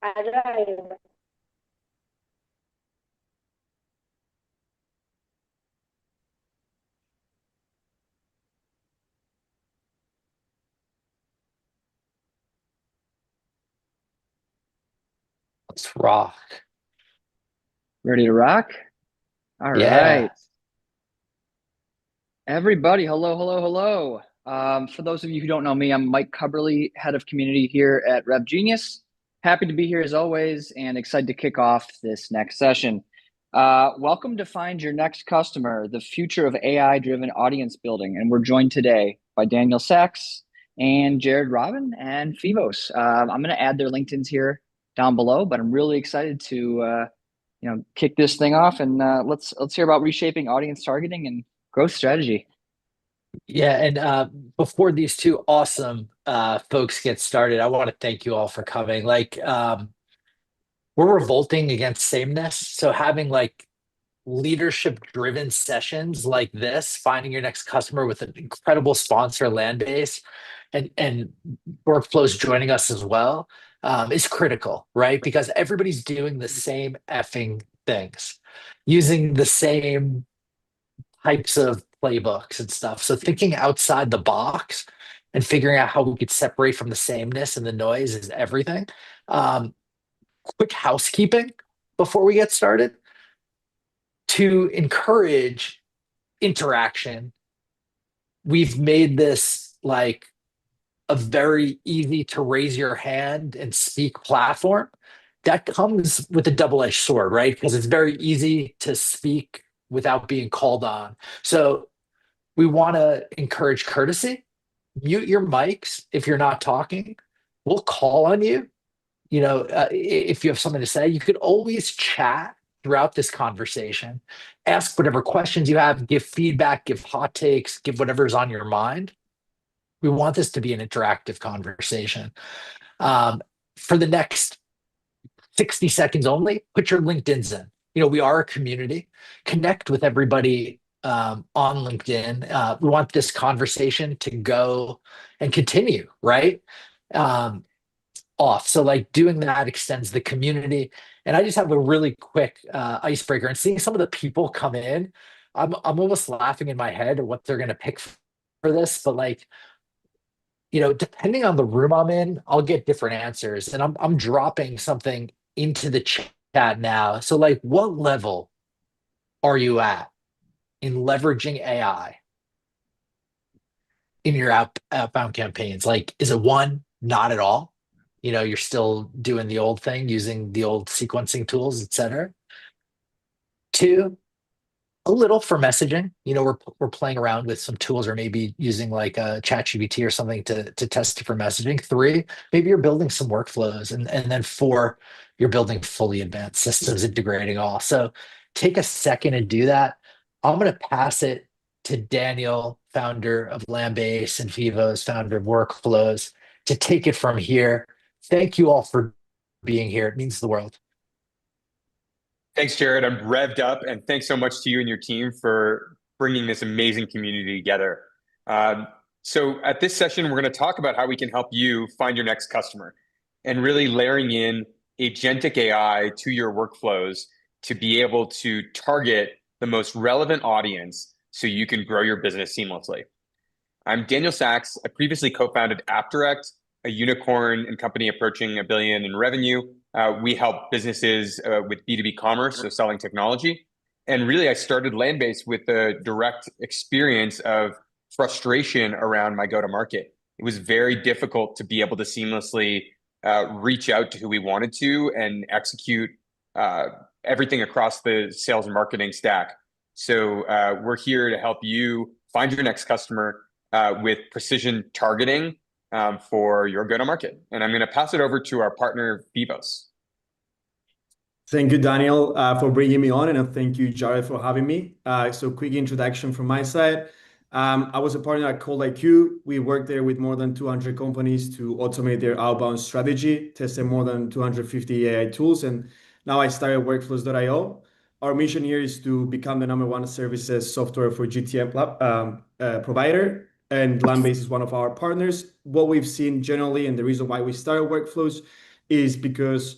arrive. Let's rock. Ready to rock? All Yeah. right. Everybody, hello, hello, hello. For those of you who don't know me, I'm Mike Cubberly, head of community here at RevGenius. Happy to be here as always and excited to kick off this next session. Welcome to Find Your Next Customer, the future of AI-driven audience building. And we're joined today by Daniel Sachs and Jared Robin and Fivos. I'm going to add their LinkedIn's here down below, but I'm really excited to kick this thing off and let's hear about reshaping audience targeting and growth strategy. Yeah. And before these two awesome folks get started, I want to thank you all for coming. We're revolting against sameness. So having leadership driven sessions like this, finding your next customer with an incredible sponsor land base and workflows joining us as well, is critical, right? Because everybody's doing the same effing things, using the same types of playbooks and stuff. So thinking outside the box and figuring out how we could separate from the sameness and the noise is everything. Um, Quick housekeeping before we get started. To encourage interaction, we've made this like a very easy to raise your hand and speak platform. That comes with a double-edged sword, right? Because it's very easy to speak without being called on. So we want to encourage courtesy. Mute your mics if you're not talking. We'll call on you. If you have something to say, you could always chat throughout this conversation. Ask whatever questions you have, give feedback, give hot takes, give whatever's on your mind. We want this to be an interactive conversation. Um, for the next 60 seconds only, put your LinkedIn's in. We are a community. Connect with everybody on LinkedIn. We want this conversation to go and continue, right? Um, Off. So doing that extends the community. And I just have a really quick icebreaker and seeing some of the people come in. I'm almost laughing in my head at what they're going to pick for this, but depending on the room I'm in, I'll get different answers. And I'm dropping something into the chat now. So what level are you at in leveraging AI in your outbound campaigns? Is it one, not at all? You're still doing the old thing, using the old sequencing tools, et cetera. Two, a little for messaging. We're playing around with some tools or maybe using like a ChatGPT or something to test it for messaging. Three, maybe you're building some workflows. And then four, you're building fully advanced systems integrating all. So take a second and do that. I'm going to pass it to Daniel, founder of Lambase, and Vivos, founder of Workflows, to take it from here. Thank you all for being here. It means the world. Thanks, Jared. I'm revved up, and thanks so much to you and your team for bringing this amazing community together. So at this session, we're going to talk about how we can help you find your next customer and really layering in agentic AI to your workflows to be able to target the most relevant audience so you can grow your business seamlessly. I'm Daniel Sachs. I previously co-founded AppDirect, a unicorn and company approaching $1 billion in revenue. We help businesses with B2B commerce, so selling technology. And really, I started Landbase with a direct experience of frustration around my go-to-market. It was very difficult to be able to seamlessly reach out to who we wanted to and execute everything across the sales and marketing stack. So we're here to help you find your next customer with precision targeting for your go-to-market. And I'm going to pass it over to our partner, Vivos. Thank you, Daniel, for bringing me on, and thank you, Jared, for having me. So quick introduction from my side. I was a partner at Cold IQ. We worked there with more than 200 companies to automate their outbound strategy, tested more than 250 AI tools, and now I started Workflows.io. Our mission here is to become the #1 services software for GTM provider, and Landbase is one of our partners. What we've seen generally, and the reason why we started Workflows, is because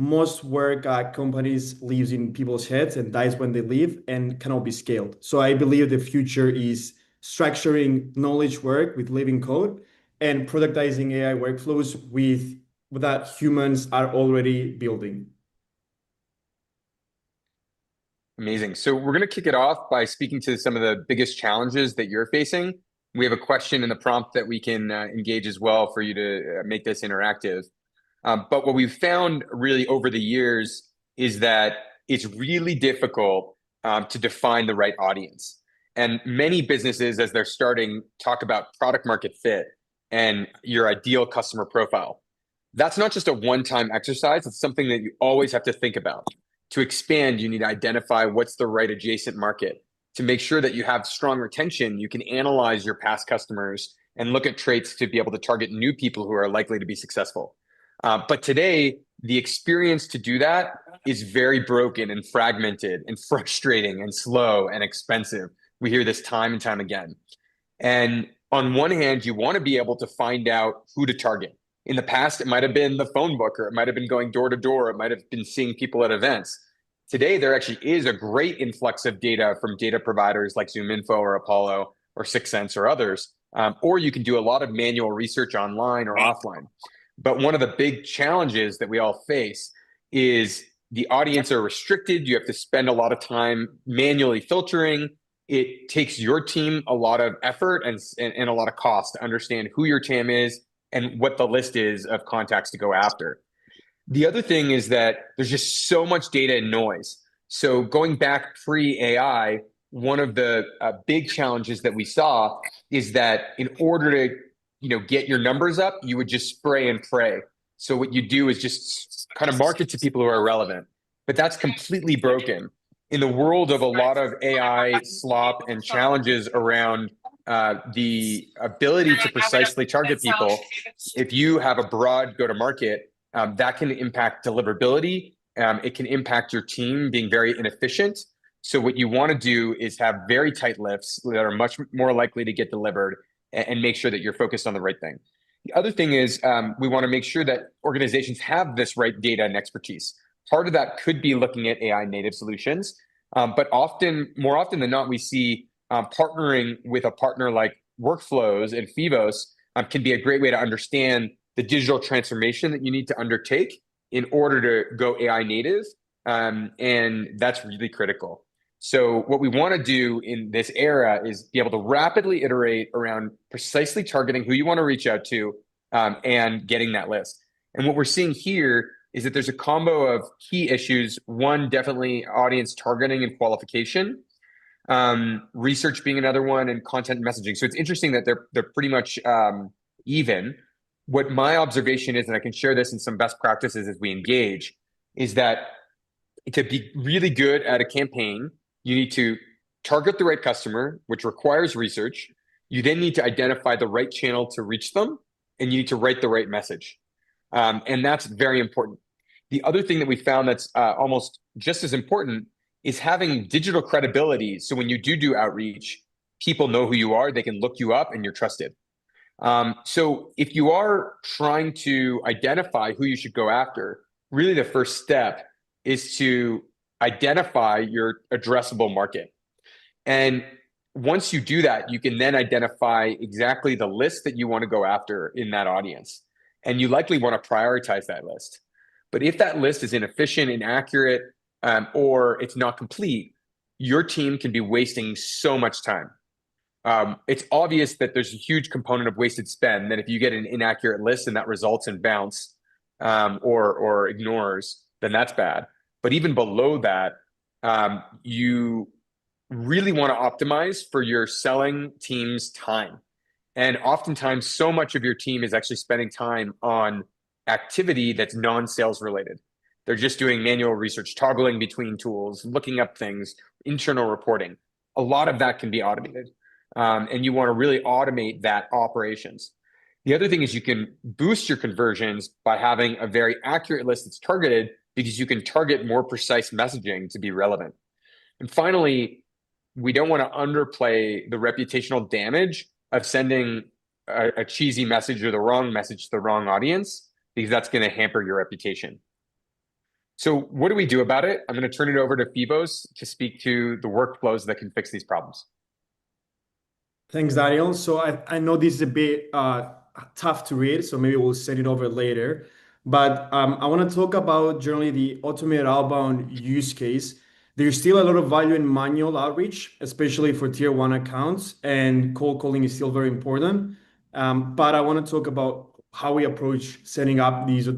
most work at companies lives in people's heads and dies when they leave and cannot be scaled. So I believe the future is structuring knowledge work with living code and productizing AI workflows with that humans are already building. Amazing. So we're going to kick it off by speaking to some of the biggest challenges that you're facing. We have a question in the prompt that we can engage as well for you to make this interactive. But what we've found really over the years is that it's really difficult to define the right audience. And many businesses, as they're starting, talk about product market fit and your ideal customer profile. That's not just a one-time exercise. It's something that you always have to think about. To expand, you need to identify what's the right adjacent market. To make sure that you have strong retention, you can analyze your past customers and look at traits to be able to target new people who are likely to be successful. But today, the experience to do that is very broken and fragmented and frustrating and slow and expensive. We hear this time and time again. And on one hand, you want to be able to find out who to target. In the past, it might have been the phone book, or it might have been going door to door. It might have been seeing people at events. Today, there actually is a great influx of data from data providers like ZoomInfo or Apollo or 6sense or others. Or you can do a lot of manual research online or offline. But one of the big challenges that we all face is the audience are restricted. You have to spend a lot of time manually filtering. It takes your team a lot of effort and a lot of cost to understand who your TAM is and what the list is of contacts to go after. The other thing is that there's just so much data and noise. So going back pre-AI, one of the big challenges that we saw is that in order to get your numbers up, you would just spray and pray. So what you do is just kind of market to people who are relevant. But that's completely broken. In the world of a lot of AI slop and challenges around the ability to precisely target people, if you have a broad go-to-market, that can impact deliverability. It can impact your team being very inefficient. So what you want to do is have very tight lifts that are much more likely to get delivered and make sure that you're focused on the right thing. The other thing is we want to make sure that organizations have this right data and expertise. Part of that could be looking at AI native solutions, but more often than not, we see partnering with a partner like Workflows and Fivos can be a great way to understand the digital transformation that you need to undertake in order to go AI native, and that's really critical. So what we want to do in this era is be able to rapidly iterate around precisely targeting who you want to reach out to and getting that list. And what we're seeing here is that there's a combo of key issues. One, definitely audience targeting and qualification, research being another one, and content messaging. So it's interesting that they're pretty much even. What my observation is, and I can share this in some best practices as we engage, is that to be really good at a campaign, you need to target the right customer, which requires research. You then need to identify the right channel to reach them, and you need to write the right message. And that's very important. The other thing that we found that's almost just as important is having digital credibility. So when you do outreach, people know who you are, they can look you up, and you're trusted. So if you are trying to identify who you should go after, really the first step is to identify your addressable market. And once you do that, you can then identify exactly the list that you want to go after in that audience. And you likely want to prioritize that list. But if that list is inefficient, inaccurate, or it's not complete, your team can be wasting so much time. It's obvious that there's a huge component of wasted spend that if you get an inaccurate list and that results in bounce or ignores, then that's bad. But even below that, you really want to optimize for your selling team's time. And oftentimes, so much of your team is actually spending time on activity that's non-sales related. They're just doing manual research, toggling between tools, looking up things, internal reporting. A lot of that can be automated. And you want to really automate that operations. The other thing is you can boost your conversions by having a very accurate list that's targeted, because you can target more precise messaging to be relevant. And finally, we don't want to underplay the reputational damage of sending a cheesy message or the wrong message to the wrong audience, because that's going to hamper your reputation. So what do we do about it? I'm going to turn it over to Phoebos to speak to the workflows that can fix these problems. Thanks, Daniel. So I know this is a bit tough to read, so maybe we'll send it over later. But I want to talk about generally the automated outbound use case. There's still a lot of value in manual outreach, especially for tier one accounts, and cold calling is still very important. But I want to talk about how we approach setting up these,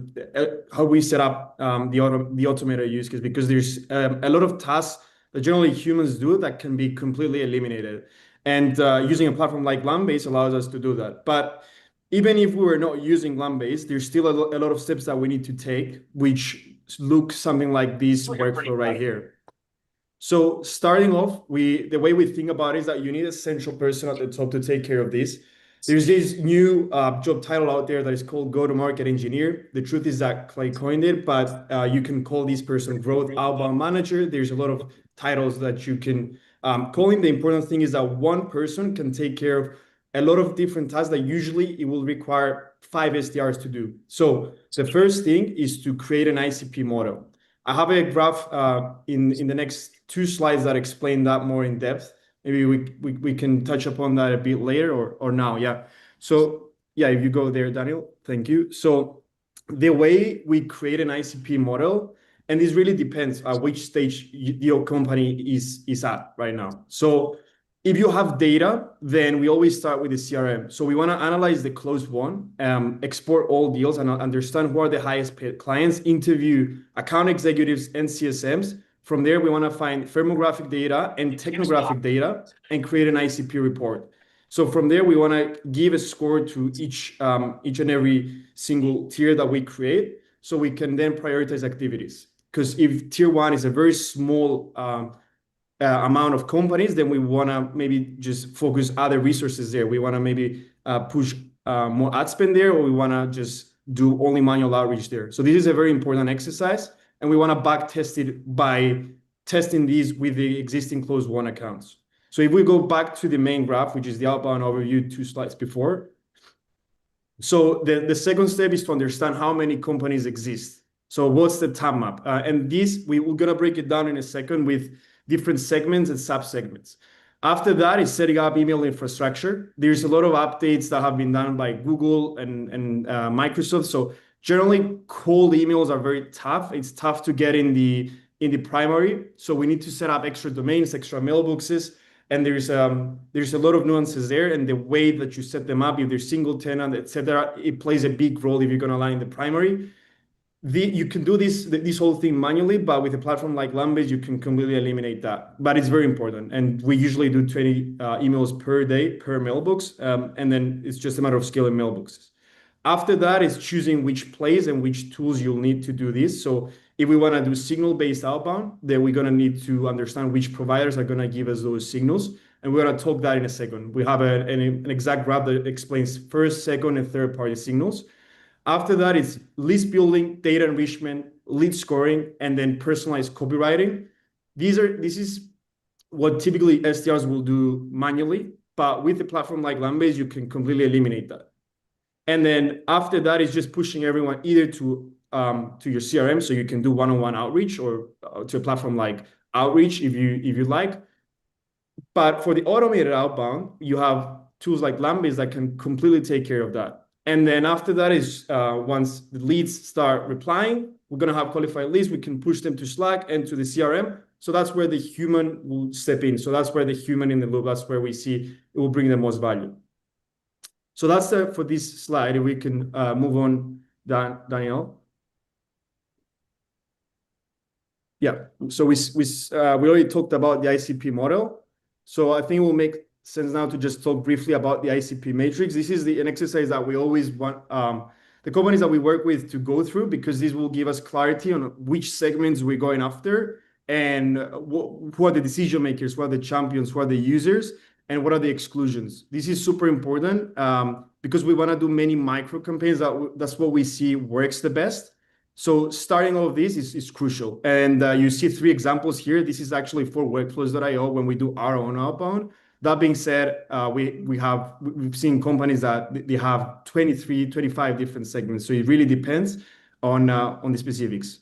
how we set up the automated use case, because there's a lot of tasks that generally humans do that can be completely eliminated. And using a platform like Landbase allows us to do that. But even if we were not using Landbase, there's still a lot of steps that we need to take, which look something like this workflow right here. So starting off, the way we think about it is that you need a central person at the top to take care of this. There's this new job title out there that is called go-to-market engineer. The truth is that Clay coined it, but you can call this person growth outbound manager. There's a lot of titles that you can call him. The important thing is that one person can take care of a lot of different tasks that usually it will require 5 SDRs to do. So the first thing is to create an ICP model. I have a graph in the next 2 slides that explain that more in depth. Maybe we can touch upon that a bit later or now. Yeah. So yeah, if you go there, Daniel, thank you. So the way we create an ICP model, and this really depends on which stage your company is at right now. So if you have data, then we always start with the CRM. So we want to analyze the closed one, export all deals and understand who are the highest paid clients, interview account executives and CSMs. From there, we want to find firmographic data and technographic data and create an ICP report. So from there, we want to give a score to each and every single tier that we create, so we can then prioritize activities. Because if tier one is a very small amount of companies, then we want to maybe just focus other resources there. We want to maybe push more ad spend there, or we want to just do only manual outreach there. So this is a very important exercise, and we want to back test it by testing these with the existing closed won accounts. So if we go back to the main graph, which is the outbound overview 2 slides before. So the second step is to understand how many companies exist. So what's the tab map? And this, we're going to break it down in a second with different segments and sub-segments. After that is setting up email infrastructure. There's a lot of updates that have been done by Google and Microsoft. So generally, cold emails are very tough. It's tough to get in the primary. So we need to set up extra domains, extra mailboxes, and there's a lot of nuances there. And the way that you set them up, if there's single tenant, etc., it plays a big role if you're going to align the primary. You can do this whole thing manually, but with a platform like Landbase, you can completely eliminate that. But it's very important. And we usually do 20 emails per day per mailbox. And then it's just a matter of scaling mailboxes. After that is choosing which place and which tools you'll need to do this. So if we want to do signal-based outbound, then we're going to need to understand which providers are going to give us those signals. And we're going to talk that in a second. We have an exact graph that explains first, second, and third-party signals. After that, it's list building, data enrichment, lead scoring, and then personalized copywriting. This is what typically SDRs will do manually, but with a platform like Landbase, you can completely eliminate that. And then after that is just pushing everyone either to your CRM, so you can do one-on-one outreach, or to a platform like Outreach if you like. But for the automated outbound, you have tools like Landbase that can completely take care of that. And then after that is once the leads start replying, we're going to have qualified leads. We can push them to Slack and to the CRM. So that's where the human will step in. So that's where the human in the loop, that's where we see it will bring the most value. So that's for this slide. We can move on, Danielle. Yeah, so we already talked about the ICP model. So I think it will make sense now to just talk briefly about the ICP matrix. This is an exercise that we always want the companies that we work with to go through, because this will give us clarity on which segments we're going after and who are the decision makers, who are the champions, who are the users, and what are the exclusions. This is super important because we want to do many micro campaigns. That's what we see works the best. So starting all of this is crucial. And you see 3 examples here. This is actually for workflows.io when we do our own outbound. That being said, we've seen companies that they have 23, 25 different segments. So it really depends on the specifics.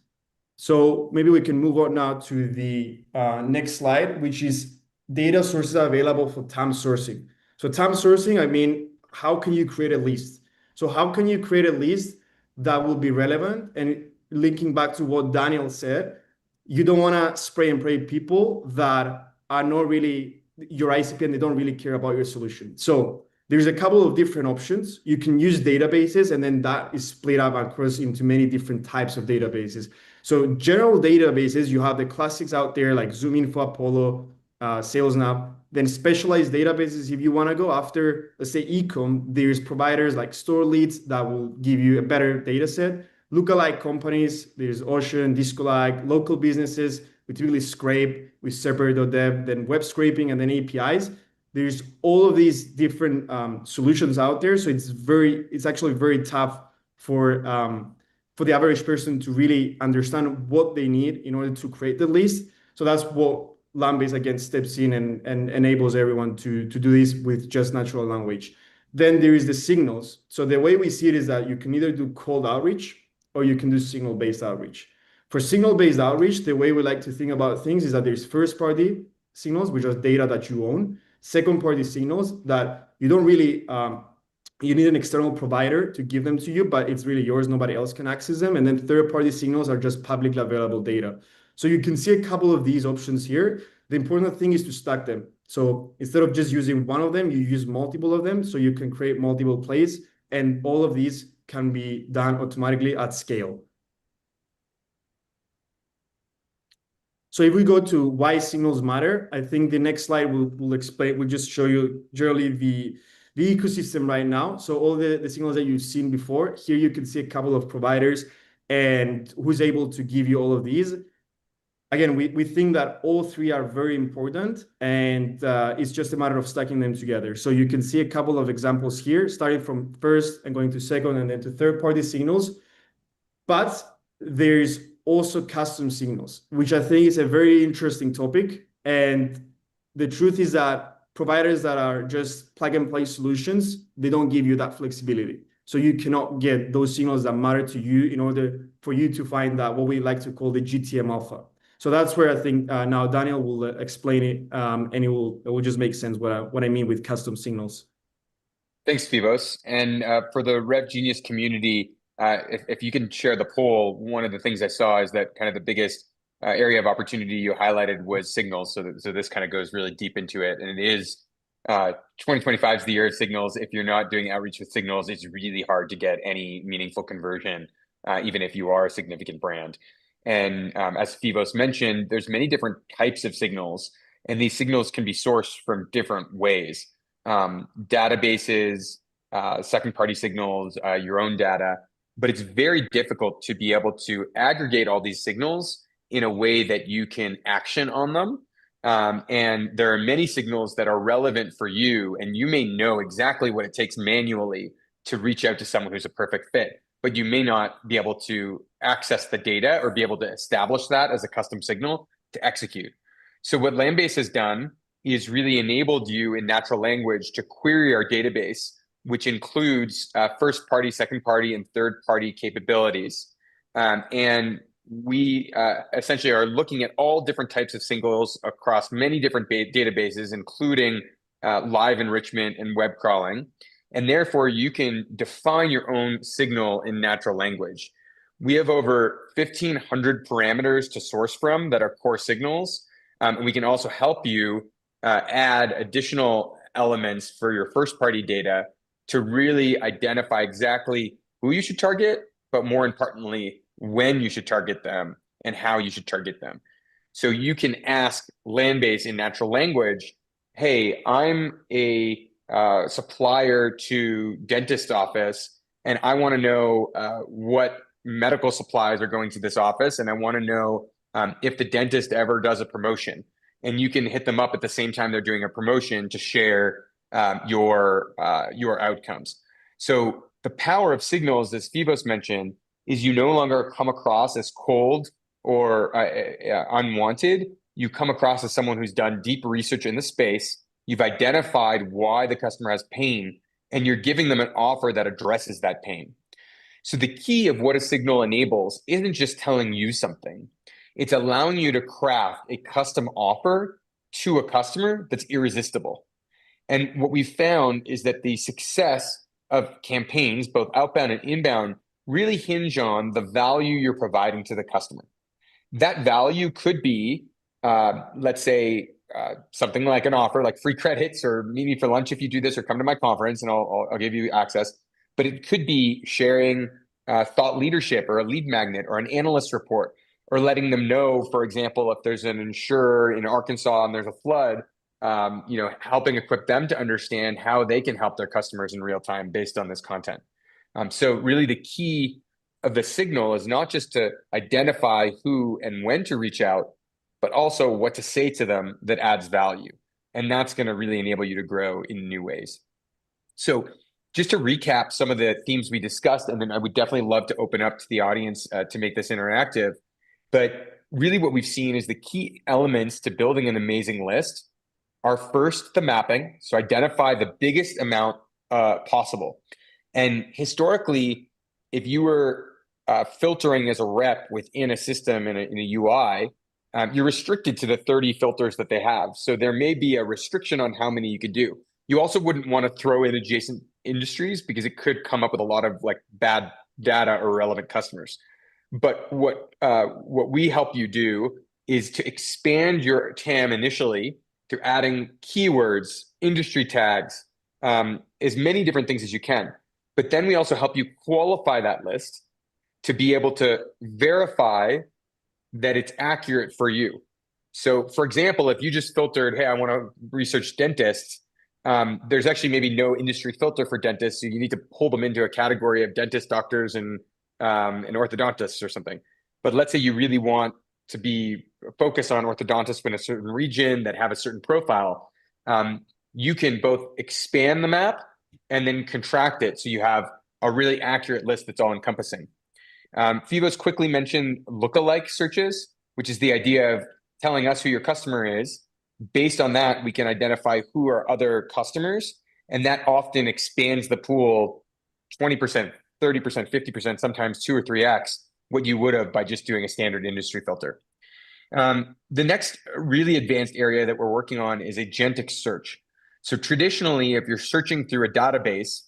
So maybe we can move on now to the next slide, which is data sources available for time sourcing. So time sourcing, I mean, how can you create a list? So how can you create a list that will be relevant? And linking back to what Daniel said, you don't want to spray and pray people that are not really your ICP and they don't really care about your solution. So there's a couple of different options. You can use databases, and then that is split up across into many different types of databases. So general databases, you have the classics out there like ZoomInfo, Apollo, SalesNav. Then specialized databases, if you want to go after, let's say, ecom, there's providers like StoreLeads that will give you a better data set. Lookalike companies, there's Ocean, Discolike, local businesses. We typically scrape with Server.dev, then web scraping, and then APIs. There's all of these different solutions out there. So it's actually very tough for the average person to really understand what they need in order to create the list. So that's what Landbase again steps in and enables everyone to do this with just natural language. Then there is the signals. So the way we see it is that you can either do cold outreach or you can do signal-based outreach. For signal-based outreach, the way we like to think about things is that there's first-party signals, which are data that you own. Second-party signals that you don't really, you need an external provider to give them to you, but it's really yours. Nobody else can access them. And then third-party signals are just publicly available data. So you can see a couple of these options here. The important thing is to stack them. So instead of just using one of them, you use multiple of them. So you can create multiple plays, and all of these can be done automatically at scale. So if we go to why signals matter, I think the next slide will explain, will just show you generally the ecosystem right now. So all the signals that you've seen before, here you can see a couple of providers and who's able to give you all of these. Again, we think that all three are very important, and it's just a matter of stacking them together. So you can see a couple of examples here, starting from first and going to second and then to third-party signals. But there's also custom signals, which I think is a very interesting topic. And the truth is that providers that are just plug-and-play solutions, they don't give you that flexibility. So you cannot get those signals that matter to you in order for you to find that what we like to call the GTM alpha. So that's where I think now Daniel will explain it, and it will just make sense what I mean with custom signals. Thanks, Phibos. And for the RevGenius community, if you can share the poll, one of the things I saw is that kind of the biggest area of opportunity you highlighted was signals. So this kind of goes really deep into it. And it is 2025 is the year of signals. If you're not doing outreach with signals, it's really hard to get any meaningful conversion, even if you are a significant brand. And as Phibos mentioned, there's many different types of signals, and these signals can be sourced from different ways. Databases, second-party signals, your own data, but it's very difficult to be able to aggregate all these signals in a way that you can action on them. And there are many signals that are relevant for you, and you may know exactly what it takes manually to reach out to someone who's a perfect fit, but you may not be able to access the data or be able to establish that as a custom signal to execute. So what Landbase has done is really enabled you in natural language to query our database, which includes first-party, second-party, and third-party capabilities. And we essentially are looking at all different types of signals across many different databases, including live enrichment and web crawling. And therefore, you can define your own signal in natural language. We have over 1,500 parameters to source from that are core signals. And we can also help you add additional elements for your first-party data to really identify exactly who you should target, but more importantly, when you should target them and how you should target them. So you can ask Landbase in natural language, hey, I'm a supplier to dentist office, and I want to know what medical supplies are going to this office, and I want to know if the dentist ever does a promotion. And you can hit them up at the same time they're doing a promotion to share your outcomes. So the power of signals, as Phibos mentioned, is you no longer come across as cold or unwanted. You come across as someone who's done deep research in the space. You've identified why the customer has pain, and you're giving them an offer that addresses that pain. So the key of what a signal enables isn't just telling you something. It's allowing you to craft a custom offer to a customer that's irresistible. And what we've found is that the success of campaigns, both outbound and inbound, really hinge on the value you're providing to the customer. That value could be, let's say, something like an offer, like free credits, or meet me for lunch if you do this, or come to my conference and I'll give you access. But it could be sharing thought leadership, or a lead magnet, or an analyst report, or letting them know, for example, if there's an insurer in Arkansas and there's a flood, helping equip them to understand how they can help their customers in real time based on this content. So really the key of the signal is not just to identify who and when to reach out, but also what to say to them that adds value. And that's going to really enable you to grow in new ways. So just to recap some of the themes we discussed, and then I would definitely love to open up to the audience to make this interactive. But really what we've seen is the key elements to building an amazing list are first the mapping. So identify the biggest amount possible. And historically, if you were filtering as a rep within a system in a UI, you're restricted to the 30 filters that they have. So there may be a restriction on how many you could do. You also wouldn't want to throw in adjacent industries because it could come up with a lot of like bad data or irrelevant customers. But what we help you do is to expand your TAM initially through adding keywords, industry tags, as many different things as you can. But then we also help you qualify that list to be able to verify that it's accurate for you. So for example, if you just filtered, hey, I want to research dentists, there's actually maybe no industry filter for dentists. So you need to pull them into a category of dentists, doctors, and orthodontists or something. But let's say you really want to be focused on orthodontists in a certain region that have a certain profile. You can both expand the map and then contract it so you have a really accurate list that's all encompassing. Phoebos quickly mentioned lookalike searches, which is the idea of telling us who your customer is. Based on that, we can identify who are other customers, and that often expands the pool 20%, 30%, 50%, sometimes 2 or 3x what you would have by just doing a standard industry filter. The next really advanced area that we're working on is agentic search. So traditionally, if you're searching through a database,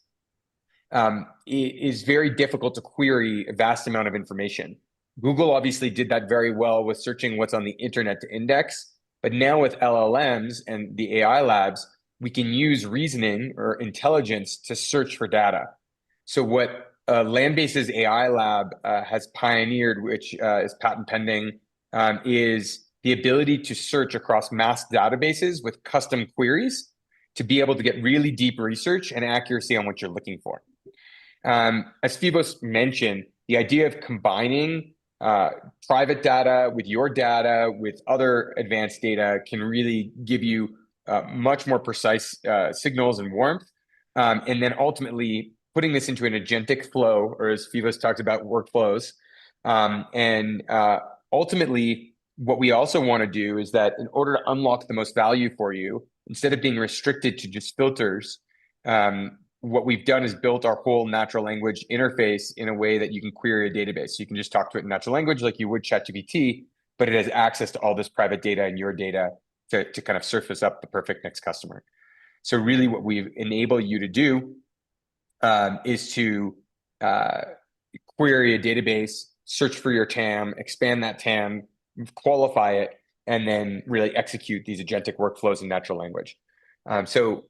it is very difficult to query a vast amount of information. Google obviously did that very well with searching what's on the internet to index, but now with LLMs and the AI labs, we can use reasoning or intelligence to search for data. So what Landbase's AI lab has pioneered, which is patent pending, is the ability to search across mass databases with custom queries to be able to get really deep research and accuracy on what you're looking for. As Phoebos mentioned, the idea of combining private data with your data with other advanced data can really give you much more precise signals and warmth. And then ultimately putting this into an agentic flow, or as Phoebos talked about, workflows. Ultimately, what we also want to do is that in order to unlock the most value for you, instead of being restricted to just filters, what we've done is built our whole natural language interface in a way that you can query a database. So you can just talk to it in natural language like you would ChatGPT, but it has access to all this private data and your data to kind of surface up the perfect next customer. So really what we enable you to do is to query a database, search for your TAM, expand that TAM, qualify it, and then really execute these agentic workflows in natural language. So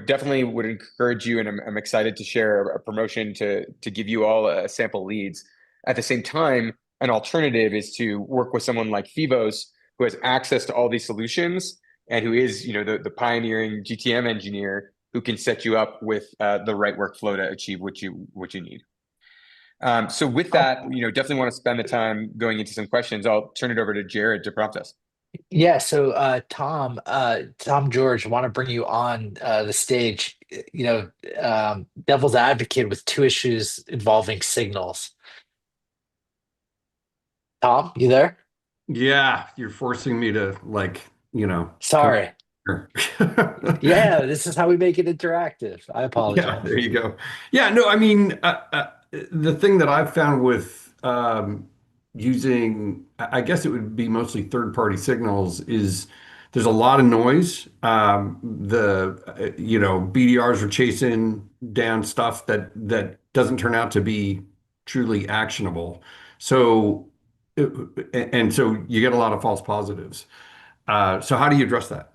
definitely would encourage you, and I'm excited to share a promotion to give you all a sample leads. At the same time, an alternative is to work with someone like Phoebos, who has access to all these solutions and who is the pioneering GTM engineer who can set you up with the right workflow to achieve what you need. So with that, definitely want to spend the time going into some questions. I'll turn it over to Jared to prompt us. Yeah, so Tom George, want to bring you on the stage. Devil's advocate with two issues involving signals. Tom, you there? Yeah, you're forcing me to Sorry. come Yeah, this is how we make it interactive. I apologize. Yeah, there you go. Yeah, no, I mean, the thing that I've found with using, I guess it would be mostly third-party signals, is there's a lot of noise. BDRs are chasing down stuff that doesn't turn out to be truly actionable. So, and so you get a lot of false positives. So how do you address that?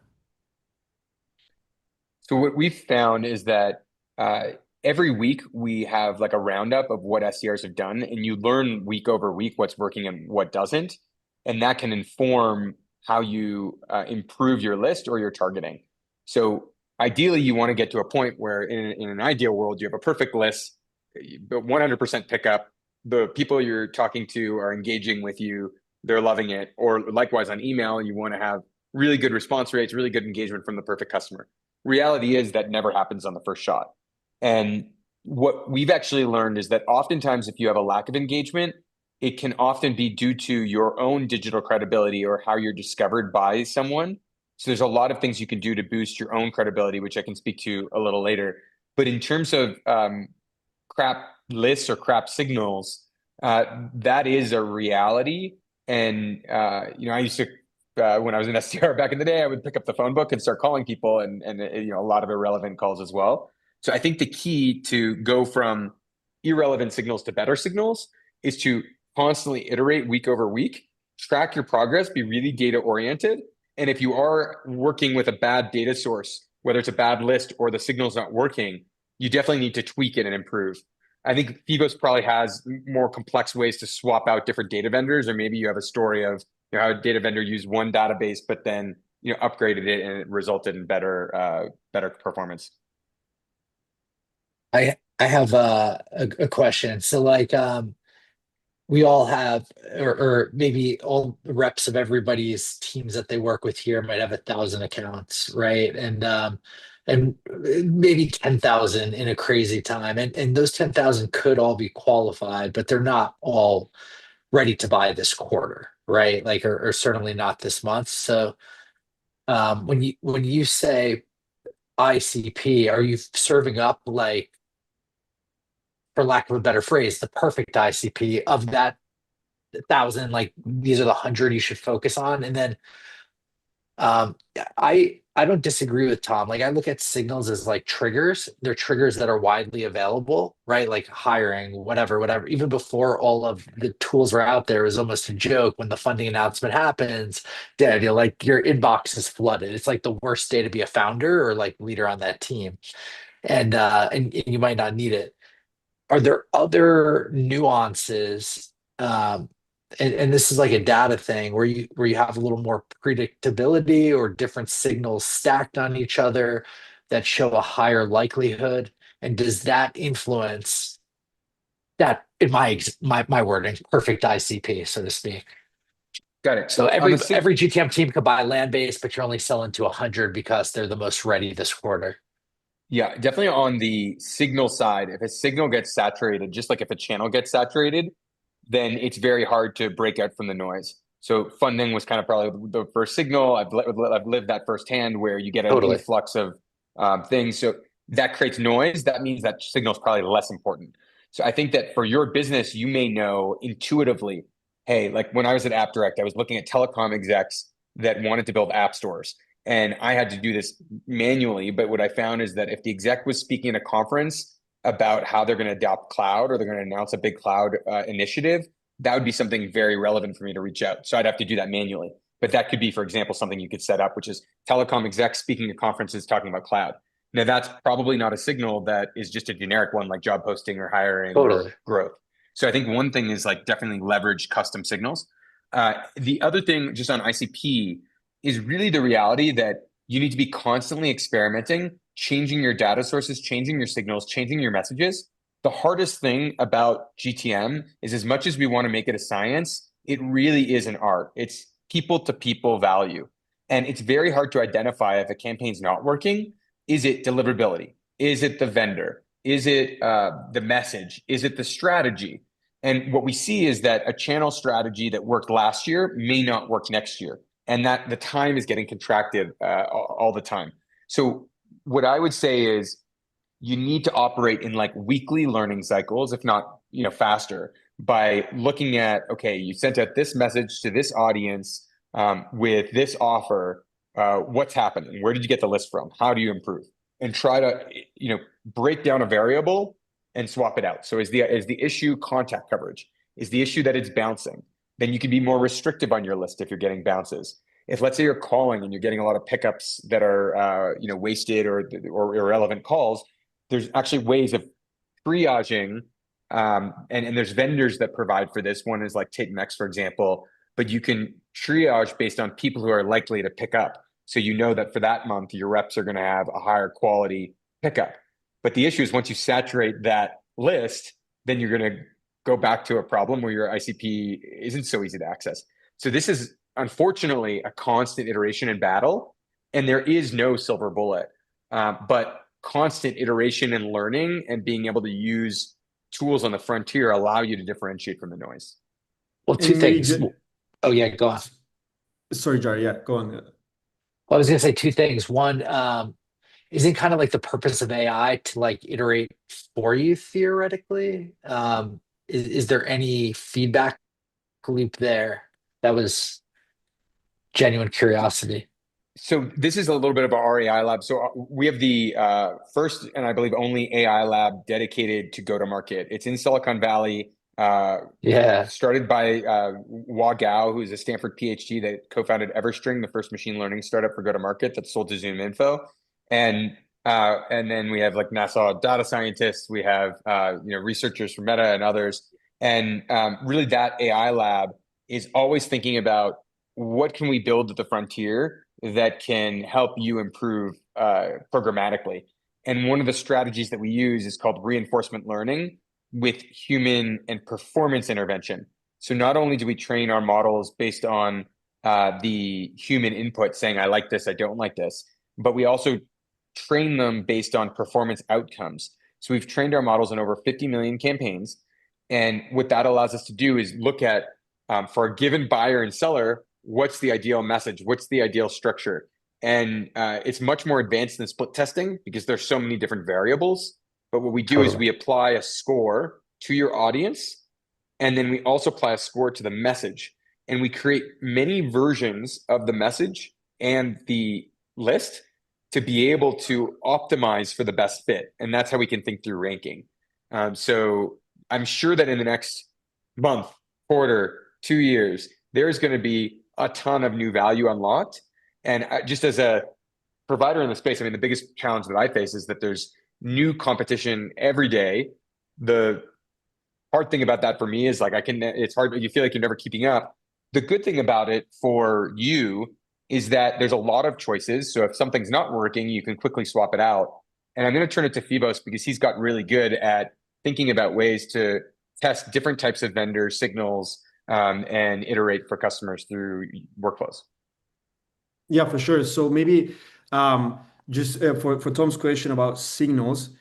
So what we've found is that uh, every week we have like a roundup of what SDRs have done, and you learn week over week what's working and what doesn't, and that can inform how you improve your list or your targeting. So ideally, you want to get to a point where in an ideal world, you have a perfect list, but 100% pickup. The people you're talking to are engaging with you, they're loving it. Or likewise on email, you want to have really good response rates, really good engagement from the perfect customer. Reality is that never happens on the first shot. And what we've actually learned is that oftentimes if you have a lack of engagement, it can often be due to your own digital credibility or how you're discovered by someone. So there's a lot of things you can do to boost your own credibility, which I can speak to a little later. But in terms of crap lists or crap signals, that is a reality. And I used to when I was an SDR back in the day, I would pick up the phone book and start calling people, and a lot of irrelevant calls as well. So I think the key to go from irrelevant signals to better signals is to constantly iterate week over week, track your progress, be really data oriented. And if you are working with a bad data source, whether it's a bad list or the signal's not working, you definitely need to tweak it and improve. I think Phibos probably has more complex ways to swap out different data vendors, or maybe you have a story of how a data vendor used one database, but then upgraded it and it resulted in better performance. I have a question. So like we all have, or maybe all the reps of everybody's teams that they work with here might have 1,000 accounts, right? And maybe 10,000 in a crazy time. And those 10,000 could all be qualified, but they're not all ready to buy this quarter, right? Like, or certainly not this month. So when you say ICP, are you serving up, like, for lack of a better phrase, the perfect ICP of that 1,000? Like, these are the 100 you should focus on, and then um, I don't disagree with Tom. Like, I look at signals as like triggers. They're triggers that are widely available, right? Like hiring, whatever, whatever. Even before all of the tools were out there, it was almost a joke when the funding announcement happens. Dad, you're like, your inbox is flooded. It's like the worst day to be a founder or like leader on that team, and you might not need it. Are there other nuances, and this is like a data thing, where you have a little more predictability or different signals stacked on each other that show a higher likelihood? And does that influence that, in my wording, perfect ICP, so to speak? Got it. So On every GTM team could buy land base, but you're only selling to 100 because they're the most ready this quarter. Yeah, definitely on the signal side, if a signal gets saturated, just like if a channel gets saturated, then it's very hard to break out from the noise. So funding was kind of probably the first signal. I've lived that firsthand, where you get an Totally. influx of things. So that creates noise. That means that signal is probably less important. So I think that for your business, you may know intuitively, hey, like when I was at AppDirect, I was looking at telecom execs that wanted to build app stores. And I had to do this manually. But what I found is that if the exec was speaking at a conference about how they're going to adopt cloud, or they're going to announce a big cloud initiative, that would be something very relevant for me to reach out. So I'd have to do that manually. But that could be, for example, something you could set up, which is telecom execs speaking at conferences talking about cloud. Now, that's probably not a signal that is just a generic one like job posting or hiring Totally. or growth. So I think one thing is like definitely leverage custom signals. The other thing just on ICP is really the reality that you need to be constantly experimenting, changing your data sources, changing your signals, changing your messages. The hardest thing about GTM is, as much as we want to make it a science, it really is an art. It's people to people value. And it's very hard to identify if a campaign's not working. Is it deliverability? Is it the vendor? Is it the message? Is it the strategy? And what we see is that a channel strategy that worked last year may not work next year, and that the time is getting contracted all the time. So what I would say is you need to operate in like weekly learning cycles, if not faster by looking at, okay, you sent out this message to this audience with this offer. What's happening? Where did you get the list from? How do you improve? And try to break down a variable and swap it out. So is the issue contact coverage? Is the issue that it's bouncing? Then you can be more restrictive on your list if you're getting bounces. If, let's say, you're calling and you're getting a lot of pickups that are wasted or irrelevant calls, there's actually ways of triaging, and there's vendors that provide for this. One is like TapeMX, for example, but you can triage based on people who are likely to pick up. So you know that for that month, your reps are going to have a higher quality pickup. But the issue is once you saturate that list, then you're going to go back to a problem where your ICP isn't so easy to access. So this is unfortunately a constant iteration and battle, and there is no silver bullet, but constant iteration and learning and being able to use tools on the frontier allow you to differentiate from the noise. Well, two things. Oh yeah, go on. Sorry, Jari. Yeah, go on. Well, I was going to say two things. One, isn't kind of like the purpose of AI to like iterate for you theoretically? Is there any feedback loop there? That was genuine curiosity. So this is a little bit of our AI lab. So we have the first and I believe only AI lab dedicated to go-to-market. It's in Silicon Valley. Started by Hua Gao, who's a Stanford PhD that co-founded Everstring, the first machine learning startup for go-to-market that's sold to Zoom Info. And then we have like NASA data scientists. We have researchers from Meta and others. And really that AI lab is always thinking about what can we build at the frontier that can help you improve programmatically. And one of the strategies that we use is called reinforcement learning with human and performance intervention. So not only do we train our models based on the human input saying, I like this, I don't like this, but we also train them based on performance outcomes. So we've trained our models in over 50 million campaigns. And what that allows us to do is look at, for a given buyer and seller, what's the ideal message? What's the ideal structure? And it's much more advanced than split testing because there's so many different variables. But what we do is we apply a score to your audience, and then we also apply a score to the message. And we create many versions of the message and the list to be able to optimize for the best fit. And that's how we can think through ranking. So I'm sure that in the next month, quarter, 2 years, there's going to be a ton of new value unlocked. And just as a provider in the space, I mean, the biggest challenge that I face is that there's new competition every day. The hard thing about that for me is like it's hard, you feel like you're never keeping up. The good thing about it for you is that there's a lot of choices. So if something's not working, you can quickly swap it out. And I'm going to turn it to Phoebos because he's got really good at thinking about ways to test different types of vendor signals and iterate for customers through workflows. Yeah, for sure. So maybe just for Tom's question about signals,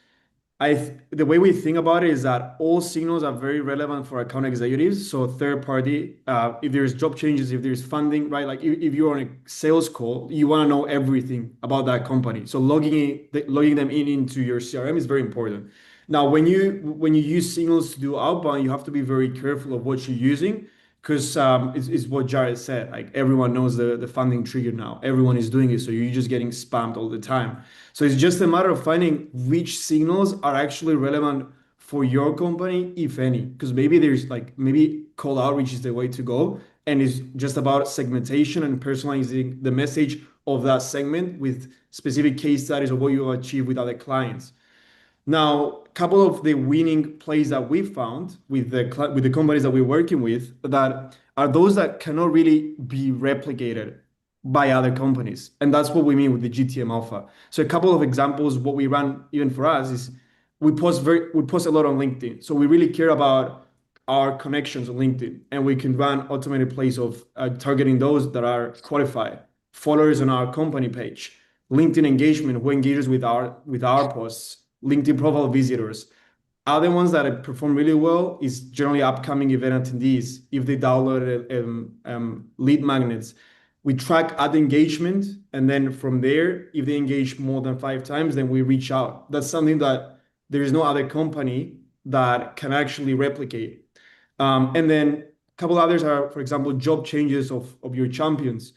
the way we think about it is that all signals are very relevant for account executives. So third party, if there's job changes, if there's funding, right? Like if you're on a sales call, you want to know everything about that company. So logging them into your CRM is very important. Now, when you use signals to do outbound, you have to be very careful of what you're using because it's what Jared said. Like everyone knows the funding trigger now. Everyone is doing it, so you're just getting spammed all the time. So it's just a matter of finding which signals are actually relevant for your company, if any. Because maybe cold outreach is the way to go, and it's just about segmentation and personalizing the message of that segment with specific case studies of what you achieve with other clients. Now, a couple of the winning plays that we found with the companies that we're working with that are those that cannot really be replicated by other companies. And that's what we mean with the GTM Alpha. So a couple of examples, what we run even for us is we post a lot on LinkedIn. So we really care about our connections on LinkedIn, and we can run automated plays of targeting those that are qualified, followers on our company page, LinkedIn engagement, who engages with our posts, LinkedIn profile visitors. Other ones that perform really well is generally upcoming event attendees. If they download lead magnets, we track ad engagement, and then from there, if they engage more than 5 times, then we reach out. That's something that there is no other company that can actually replicate. And then a couple others are, for example, job changes of your champions.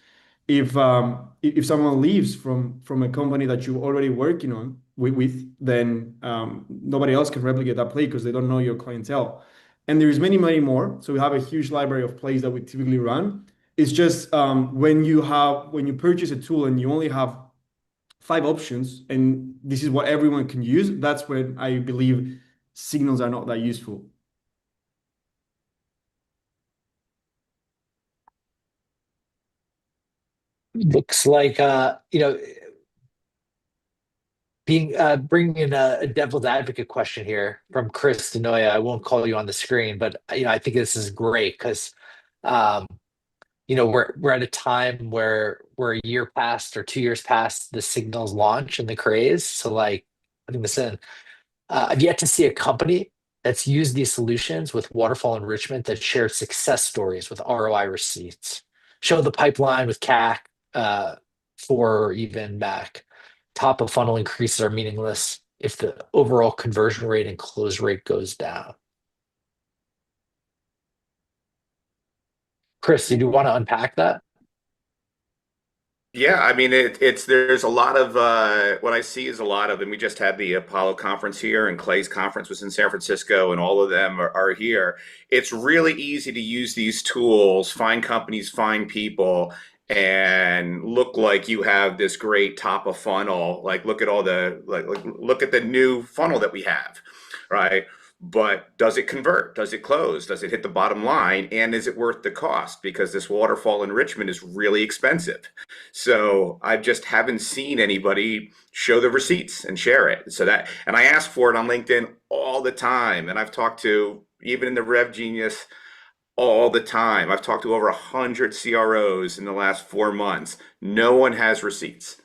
If someone leaves from a company that you're already working on with then nobody else can replicate that play because they don't know your clientele. And there's many, many more. So we have a huge library of plays that we typically run. It's just when you purchase a tool and you only have 5 options and this is what everyone can use, that's when I believe signals are not that useful. Looks like being bringing in a devil's advocate question here from Chris Denoya. I won't call you on the screen, but I think this is great because um, we're at a time where we're a year past or 2 years past the signals launch and the craze. So like putting this in, I've yet to see a company that's used these solutions with waterfall enrichment that shared success stories with ROI receipts. Show the pipeline with CAC, for even back. Top of funnel increases are meaningless if the overall conversion rate and close rate goes down. Chris, did you want to unpack that? Yeah, I mean there's a lot of what I see is a lot of, and we just had the Apollo conference here, and Clay's conference was in San Francisco, and all of them are here. It's really easy to use these tools, find companies, find people, and look like you have this great top of funnel. Like look at all the look at the new funnel that we have, right? But does it convert? Does it close? Does it hit the bottom line? And is it worth the cost? Because this waterfall enrichment is really expensive. So I just haven't seen anybody show the receipts and share it. And I ask for it on LinkedIn all the time. And I've talked to, even in the Rev Genius, all the time. I've talked to over 100 CROs in the last 4 months. No one has receipts.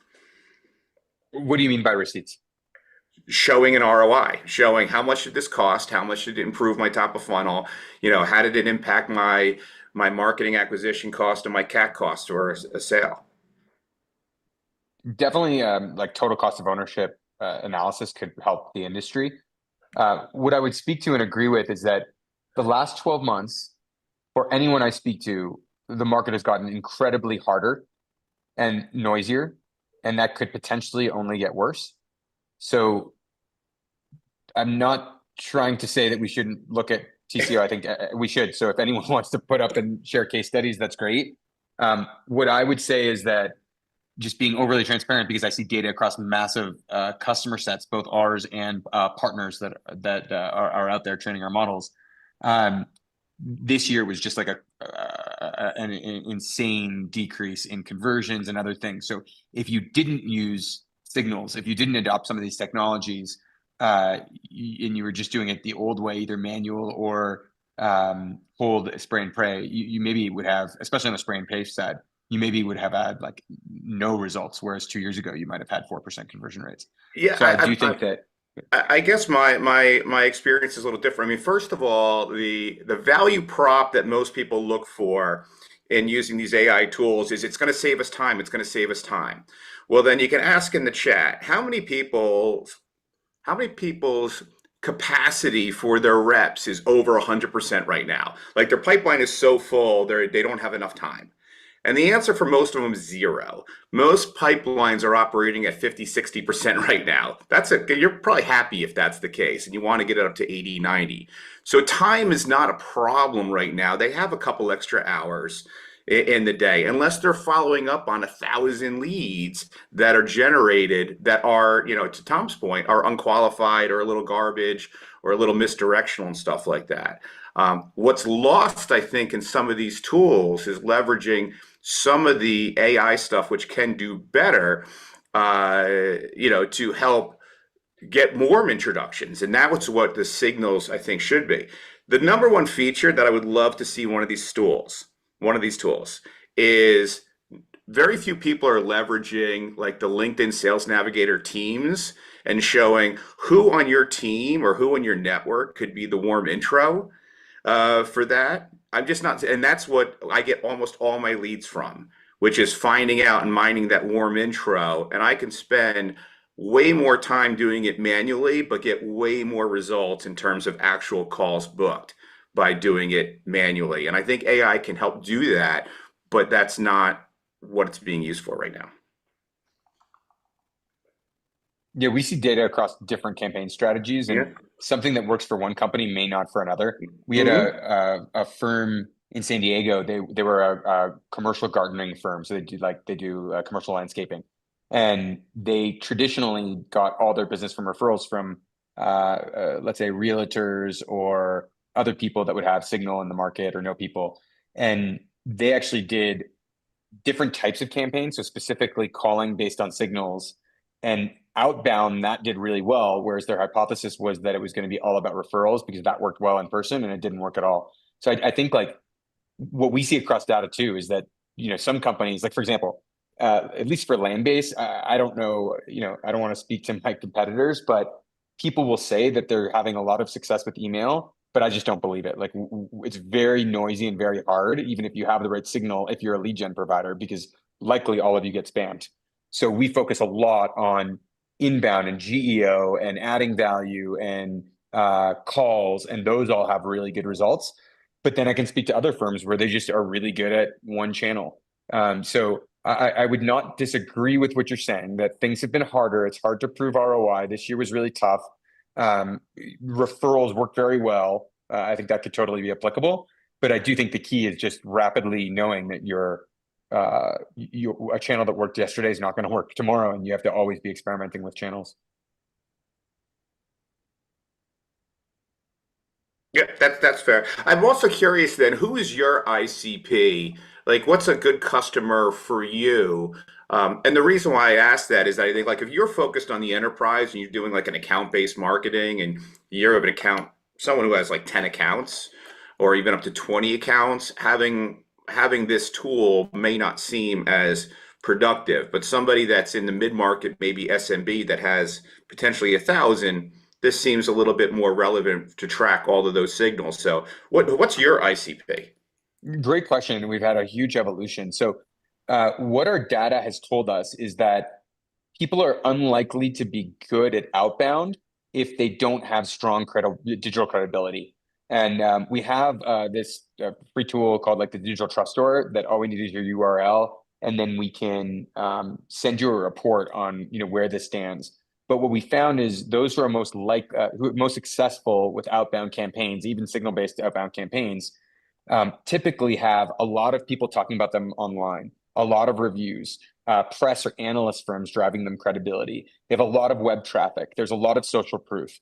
What do you mean by receipts? Showing an ROI, showing how much did this cost, how much did it improve my top of funnel, how did it impact my marketing acquisition cost and my CAC cost or a sale. Definitely, like total cost of ownership analysis could help the industry. What I would speak to and agree with is that the last 12 months, for anyone I speak to, the market has gotten incredibly harder and noisier, and that could potentially only get worse. So I'm not trying to say that we shouldn't look at TCO. I think we should. So if anyone wants to put up and share case studies, that's great. What I would say is that just being overly transparent, because I see data across massive customer sets, both ours and partners that are out there training our models. This year was just like an insane decrease in conversions and other things. So if you didn't use signals, if you didn't adopt some of these technologies, and you were just doing it the old way, either manual or hold, spray and pray, you maybe would have, especially on the spray and pray side, you maybe would have had like no results, whereas 2 years ago you might have had 4% conversion rates. Yeah, so I do think that. I guess my experience is a little different. I mean, first of all, the value prop that most people look for in using these AI tools is it's going to save us time. It's going to save us time. Well, then you can ask in the chat, how many people's capacity for their reps is over 100% right now? Like their pipeline is so full, they don't have enough time. And the answer for most of them is 0. Most pipelines are operating at 50, 60% right now. You're probably happy if that's the case, and you want to get it up to 80, 90. So time is not a problem right now. They have a couple extra hours in the day, unless they're following up on 1,000 leads that are generated that are, to Tom's point, are unqualified or a little garbage or a little misdirectional and stuff like that. What's lost, I think, in some of these tools is leveraging some of the AI stuff, which can do better, to help get warm introductions. And that's what the signals, I think, should be. The number one feature that I would love to see one of these tools is very few people are leveraging like the LinkedIn Sales Navigator teams and showing who on your team or who on your network could be the warm intro for that. I'm just not, and that's what I get almost all my leads from, which is finding out and mining that warm intro. And I can spend way more time doing it manually, but get way more results in terms of actual calls booked by doing it manually. And I think AI can help do that, but that's not what it's being used for right now. Yeah, we see data across different campaign strategies, and Yeah. something that works for one company may not for another. We had Mhm. a firm in San Diego. They were a commercial gardening firm, so they do commercial landscaping, and they traditionally got all their business from referrals from let's say realtors or other people that would have signal in the market or know people, and they actually did different types of campaigns, so specifically calling based on signals. And outbound, that did really well, whereas their hypothesis was that it was going to be all about referrals because that worked well in person and it didn't work at all. So I think like what we see across data too is that, some companies, like for example, at least for land base, I don't know, I don't want to speak to my competitors, but people will say that they're having a lot of success with email, but I just don't believe it. Like it's very noisy and very hard, even if you have the right signal, if you're a lead gen provider, because likely all of you get spammed. So we focus a lot on inbound and GEO and adding value and calls, and those all have really good results. But then I can speak to other firms where they just are really good at one channel. So I would not disagree with what you're saying, that things have been harder. It's hard to prove ROI. This year was really tough. Referrals work very well. I think that could totally be applicable. But I do think the key is just rapidly knowing that a channel that worked yesterday is not going to work tomorrow, and you have to always be experimenting with channels. Yeah, that's fair. I'm also curious then, who is your ICP? Like, what's a good customer for you? And the reason why I ask that is I think like if you're focused on the enterprise and you're doing like an account-based marketing and you're an account, someone who has like 10 accounts or even up to 20 accounts, having this tool may not seem as productive. But somebody that's in the mid-market, maybe SMB that has potentially 1,000, this seems a little bit more relevant to track all of those signals. So what's your ICP? Great question. And we've had a huge evolution. So what our data has told us is that people are unlikely to be good at outbound if they don't have strong digital credibility. And we have this free tool called like the Digital Trust Store that all we need is your URL, and then we can send you a report on where this stands. But what we found is those who are most successful with outbound campaigns, even signal-based outbound campaigns, typically have a lot of people talking about them online, a lot of reviews, press or analyst firms driving them credibility. They have a lot of web traffic. There's a lot of social proof.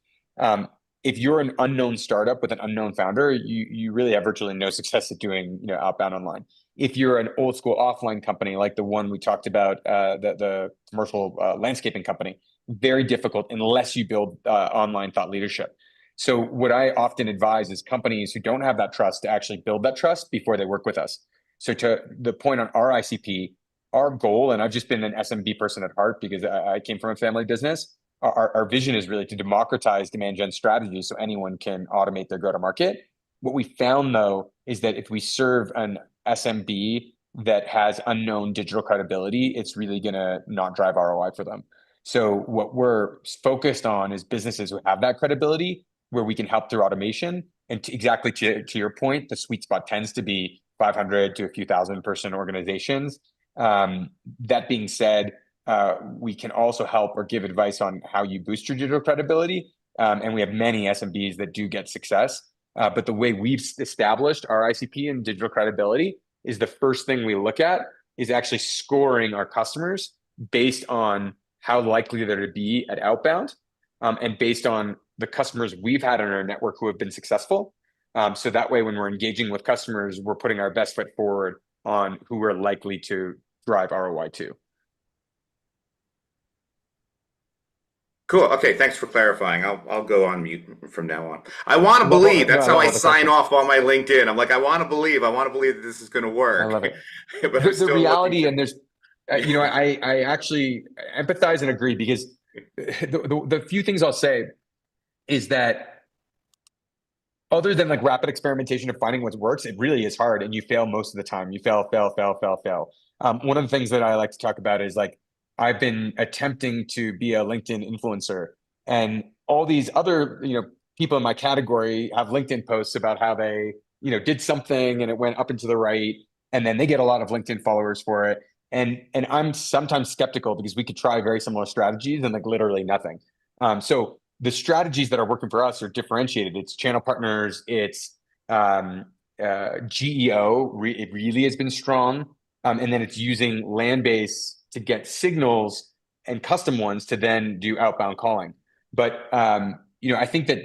If you're an unknown startup with an unknown founder, you really have virtually no success at doing outbound online. If you're an old school offline company like the one we talked about, the commercial landscaping company, very difficult unless you build online thought leadership. So what I often advise is companies who don't have that trust to actually build that trust before they work with us. So to the point on our ICP, our goal, and I've just been an SMB person at heart because I came from a family business, our vision is really to democratize demand gen strategies so anyone can automate their go-to-market. What we found though is that if we serve an SMB that has unknown digital credibility, it's really gonna not drive ROI for them. So what we're focused on is businesses who have that credibility, where we can help through automation. And exactly to your point, the sweet spot tends to be 500 to a few thousand person organizations. That being said, we can also help or give advice on how you boost your digital credibility. And we have many SMBs that do get success. But the way we've established our ICP and digital credibility is the first thing we look at is actually scoring our customers based on how likely they're to be at outbound, and based on the customers we've had in our network who have been successful. So that way, when we're engaging with customers, we're putting our best foot forward on who we're likely to drive ROI to. Cool. Okay, thanks for clarifying. I'll go on mute from now on. I want to believe. That's how I sign off on my LinkedIn. I'm like, I want to believe that this is going to work. I love it. But I'm still the reality, looking and there's, I actually empathize and agree because the few things I'll say is that other than like rapid experimentation of finding what works, it really is hard, and you fail most of the time. You fail. One of the things that I like to talk about is like I've been attempting to be a LinkedIn influencer, and all these other, people in my category have LinkedIn posts about how they, did something and it went up and to the right, and then they get a lot of LinkedIn followers for it. And I'm sometimes skeptical because we could try very similar strategies and like literally nothing. So the strategies that are working for us are differentiated. It's channel partners, it's GEO, it really has been strong. And then it's using land base to get signals and custom ones to then do outbound calling. But I think that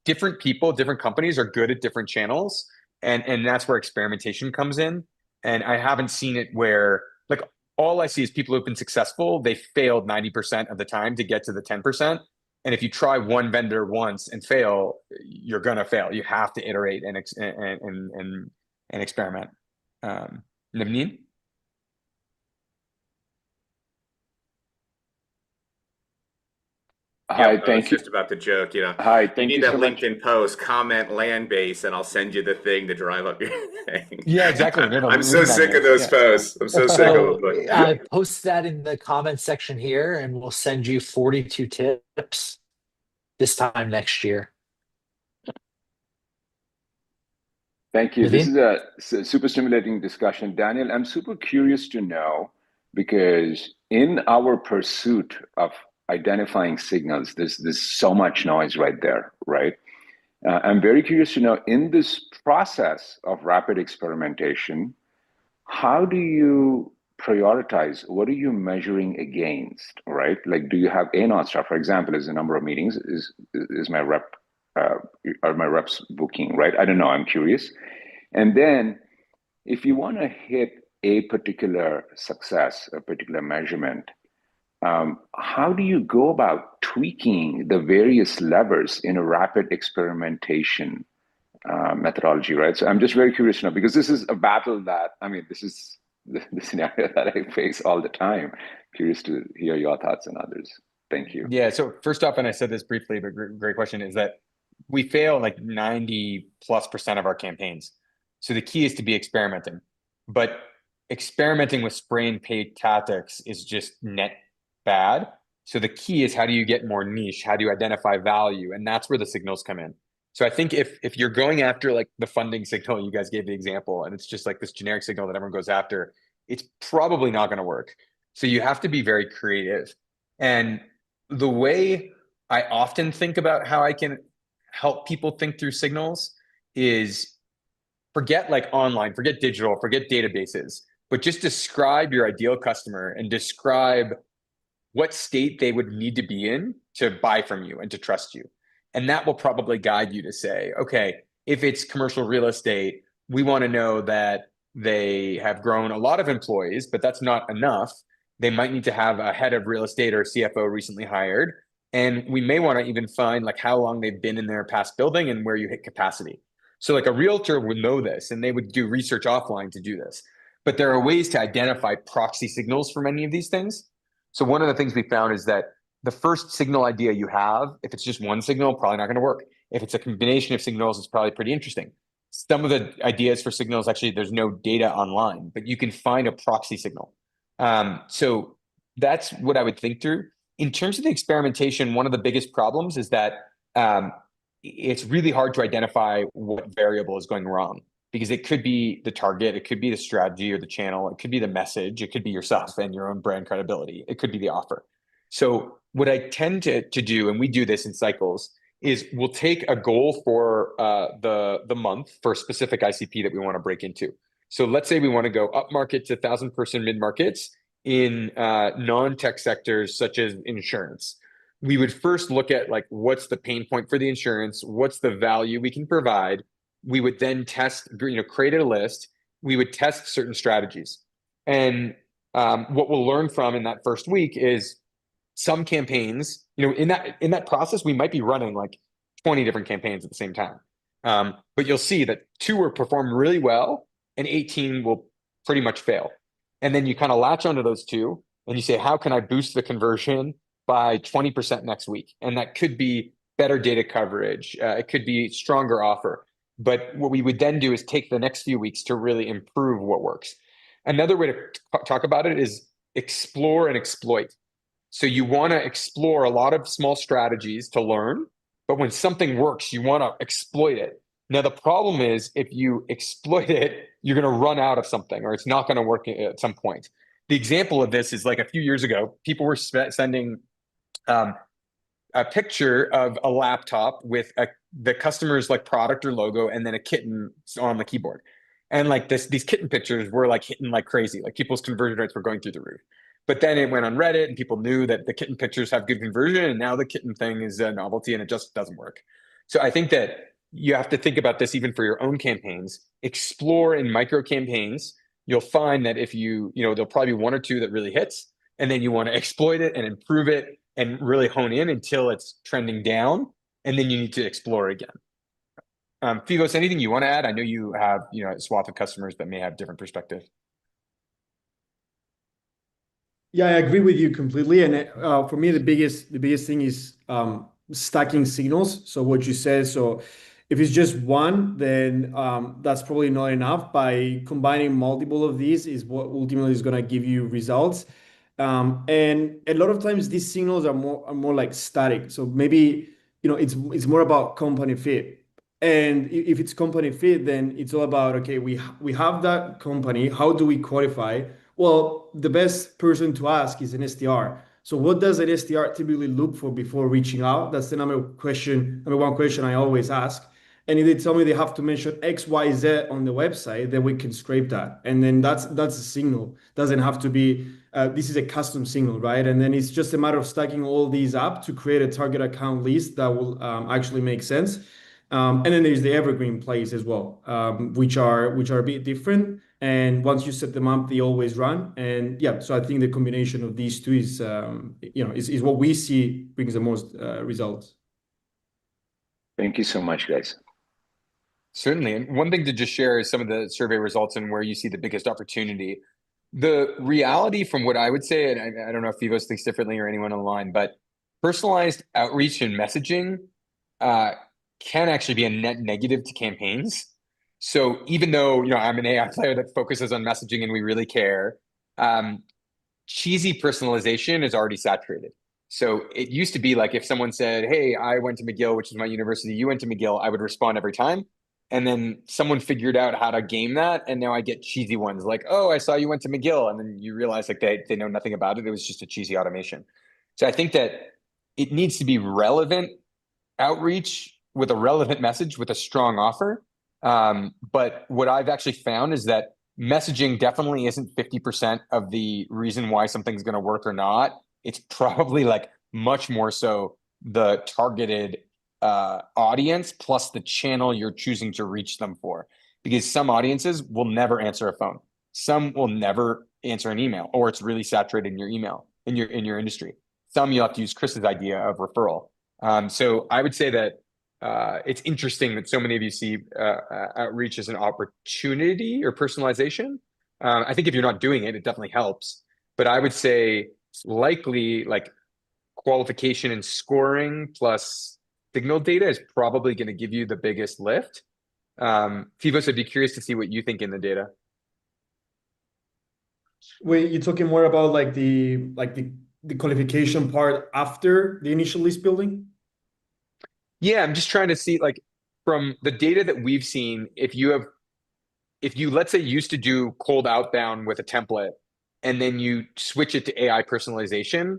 different people, different companies are good at different channels, and that's where experimentation comes in. And I haven't seen it where like all I see is people who've been successful, they failed 90% of the time to get to the 10%. And if you try one vendor once and fail, you're gonna fail. You have to iterate and experiment. Navneen? Hi, I was thank you. just about to joke, Hi, you thank need you that so much. LinkedIn post, comment land base, and I'll send you the thing to drive up your thing. Yeah, exactly. I'm so sick of those posts. I'm so sick of So them. post that in the comment section here, and we'll send you 42 tips this time next year. Thank you. This Naveen? is a super stimulating discussion. Daniel, I'm super curious to know, because in our pursuit of identifying signals, there's so much noise right there, right? I'm very curious to know, in this process of rapid experimentation, how do you prioritize? What are you measuring against, right? Like, do you have a North Star, for example, is the number of meetings, is my rep, are my reps booking, right? I don't know, I'm curious. And then if you want to hit a particular success, a particular measurement, how do you go about tweaking the various levers in a rapid experimentation methodology, right? So I'm just very curious to know, because this is a battle that, this is the scenario that I face all the time. Curious to hear your thoughts and others. Thank you. Yeah. So first off, and I said this briefly, but great question, is that we fail like 90+% of our campaigns. So the key is to be experimenting, but experimenting with spray and pay tactics is just net bad. So the key is, how do you get more niche? How do you identify value? And that's where the signals come in. So I think if you're going after like the funding signal, you guys gave the example, and it's just like this generic signal that everyone goes after, it's probably not going to work. So you have to be very creative. And the way I often think about how I can help people think through signals is, forget like online, forget digital, forget databases, but just describe your ideal customer and describe what state they would need to be in to buy from you and to trust you. And that will probably guide you to say, okay, if it's commercial real estate, we want to know that they have grown a lot of employees, but that's not enough. They might need to have a head of real estate or a CFO recently hired. And we may want to even find like how long they've been in their past building and where you hit capacity. So like a realtor would know this, and they would do research offline to do this. But there are ways to identify proxy signals from any of these things. So one of the things we found is that the first signal idea you have, if it's just one signal, probably not going to work. If it's a combination of signals, it's probably pretty interesting. Some of the ideas for signals, actually, there's no data online, but you can find a proxy signal. So that's what I would think through. In terms of the experimentation, one of the biggest problems is that it's really hard to identify what variable is going wrong, because it could be the target, it could be the strategy or the channel, it could be the message, it could be yourself and your own brand credibility, it could be the offer. So what I tend to do, and we do this in cycles, is we'll take a goal for the month for a specific ICP that we want to break into. So let's say we want to go up market to 1,000-person mid-markets in non-tech sectors such as insurance. We would first look at like, what's the pain point for the insurance? What's the value we can provide? We would then test, create a list. We would test certain strategies. And what we'll learn from in that first week is some campaigns, in that process, we might be running like 20 different campaigns at the same time. But you'll see that 2 will perform really well and 18 will pretty much fail. And then you kind of latch onto those 2 and you say, how can I boost the conversion by 20% next week? And that could be better data coverage. It could be stronger offer. But what we would then do is take the next few weeks to really improve what works. Another way to talk about it is explore and exploit. So you want to explore a lot of small strategies to learn, but when something works, you want to exploit it. Now, the problem is if you exploit it, you're going to run out of something, or it's not going to work at some point. The example of this is like a few years ago, people were sending a picture of a laptop with the customer's like product or logo, and then a kitten on the keyboard. And like these kitten pictures were like hitting like crazy. Like people's conversion rates were going through the roof. But then it went on Reddit, and people knew that the kitten pictures have good conversion, and now the kitten thing is a novelty, and it just doesn't work. So I think that you have to think about this even for your own campaigns. Explore in micro campaigns. You'll find that if there'll probably be one or two that really hits, and then you want to exploit it and improve it and really hone in until it's trending down, and then you need to explore again. Phivos, anything you want to add? I know you have a swath of customers that may have different perspectives. Yeah, I agree with you completely. And for me, the biggest thing is stacking signals. So what you said, so if it's just one, then that's probably not enough. By combining multiple of these is what ultimately is going to give you results. And a lot of times these signals are more like static. So maybe it's more about company fit. And if it's company fit, then it's all about, okay, we have that company. How do we qualify? Well, the best person to ask is an SDR. So what does an SDR typically look for before reaching out? That's the number one question I always ask. And if they tell me they have to mention X, Y, Z on the website, then we can scrape that. And then that's a signal. Doesn't have to be, this is a custom signal, right? And then it's just a matter of stacking all these up to create a target account list that will actually make sense. And then there's the evergreen plays as well, which are a bit different. And once you set them up, they always run. And yeah, so I think the combination of these two is what we see brings the most results. Thank you so much, guys. Certainly. And one thing to just share is some of the survey results and where you see the biggest opportunity. The reality from what I would say, and I don't know if Phivos thinks differently or anyone online, but personalized outreach and messaging can actually be a net negative to campaigns. So even though I'm an AI player that focuses on messaging and we really care, cheesy personalization is already saturated. So it used to be like if someone said, "Hey, I went to McGill, which is my university, you went to McGill," I would respond every time. And then someone figured out how to game that, and now I get cheesy ones like, "Oh, I saw you went to McGill," and then you realize like they know nothing about it. It was just a cheesy automation. So I think that it needs to be relevant outreach with a relevant message with a strong offer. But what I've actually found is that messaging definitely isn't 50% of the reason why something's going to work or not. It's probably like much more so the targeted audience plus the channel you're choosing to reach them for. Because some audiences will never answer a phone. Some will never answer an email, or it's really saturated in your email, in your industry. Some you'll have to use Chris's idea of referral. So I would say that it's interesting that so many of you see outreach as an opportunity or personalization. I think if you're not doing it, it definitely helps. But I would say likely like qualification and scoring plus signal data is probably going to give you the biggest lift. Phivos, I'd be curious to see what you think in the data. Wait, you're talking more about like the qualification part after the initial list building? Yeah, I'm just trying to see like from the data that we've seen, if you let's say used to do cold outbound with a template and then you switch it to AI personalization,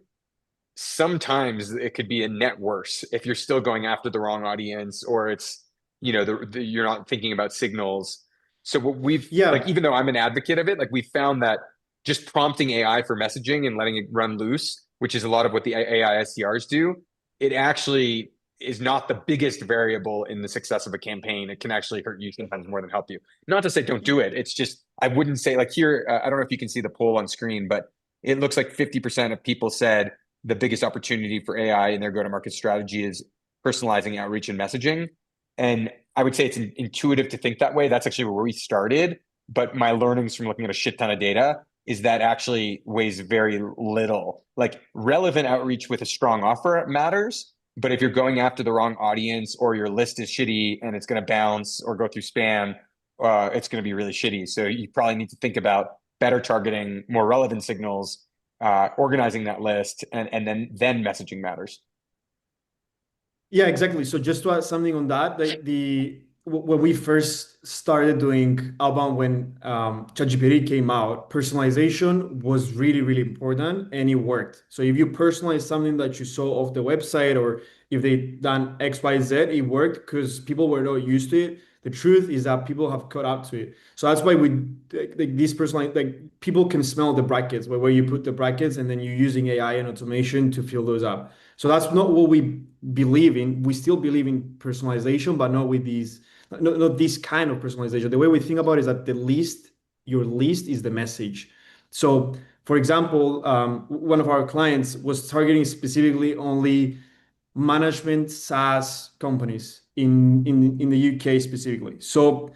sometimes it could be a net worse if you're still going after the wrong audience, or it's you're not thinking about signals. So what we've like, even though I'm an advocate of it, like we found that just prompting AI for messaging and letting it run loose, which is a lot of what the AI SDRs do, it actually is not the biggest variable in the success of a campaign. It can actually hurt you sometimes more than help you. Not to say don't do it. It's just, I wouldn't say like here, I don't know if you can see the poll on screen, but it looks like 50% of people said the biggest opportunity for AI in their go-to-market strategy is personalizing outreach and messaging. And I would say it's intuitive to think that way. That's actually where we started. But my learnings from looking at a shit ton of data is that actually weighs very little. Like relevant outreach with a strong offer matters. But if you're going after the wrong audience, or your list is shitty and it's going to bounce or go through spam, it's going to be really shitty. So you probably need to think about better targeting, more relevant signals, organizing that list, and then messaging matters. Yeah, exactly. So just to add something on that, when we first started doing outbound, when ChatGPT came out, personalization was really, really important, and it worked. So if you personalize something that you saw off the website, or if they done X, Y, Z, it worked because people were not used to it. The truth is that people have caught up to it. So that's why we like this personalized, like people can smell the brackets where you put the brackets, and then you're using AI and automation to fill those up. So that's not what we believe in. We still believe in personalization, but not with these, not this kind of personalization. The way we think about it is that your list is the message. So, for example, one of our clients was targeting specifically only management SaaS companies in the UK specifically. So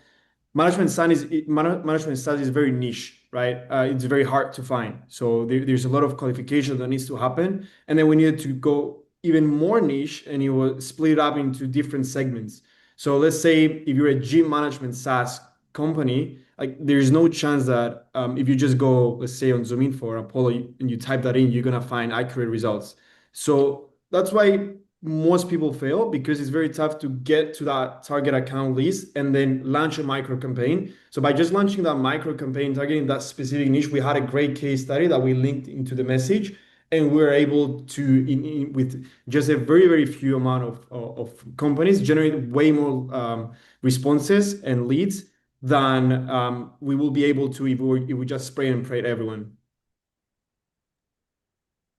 management SaaS is very niche, right? It's very hard to find. So there's a lot of qualification that needs to happen, and then we needed to go even more niche, and it was split up into different segments. So let's say if you're a gym management SaaS company, like there's no chance that if you just go, let's say on Zoom Info or Apollo, and you type that in, you're gonna find accurate results. So that's why most people fail, because it's very tough to get to that target account list and then launch a micro campaign. So by just launching that micro campaign, targeting that specific niche, we had a great case study that we linked into the message, and we were able to, with just a very, very few amount of companies, generate way more responses and leads than we will be able to if we just spray and pray at everyone.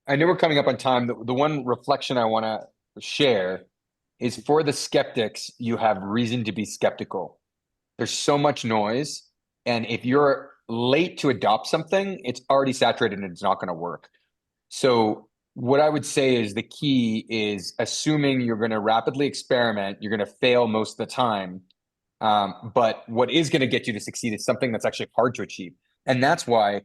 I know we're coming up on time. The one reflection I want to share is, for the skeptics, you have reason to be skeptical. There's so much noise, and if you're late to adopt something, it's already saturated and it's not going to work. So what I would say is the key is assuming you're going to rapidly experiment, you're going to fail most of the time. But what is going to get you to succeed is something that's actually hard to achieve. And that's why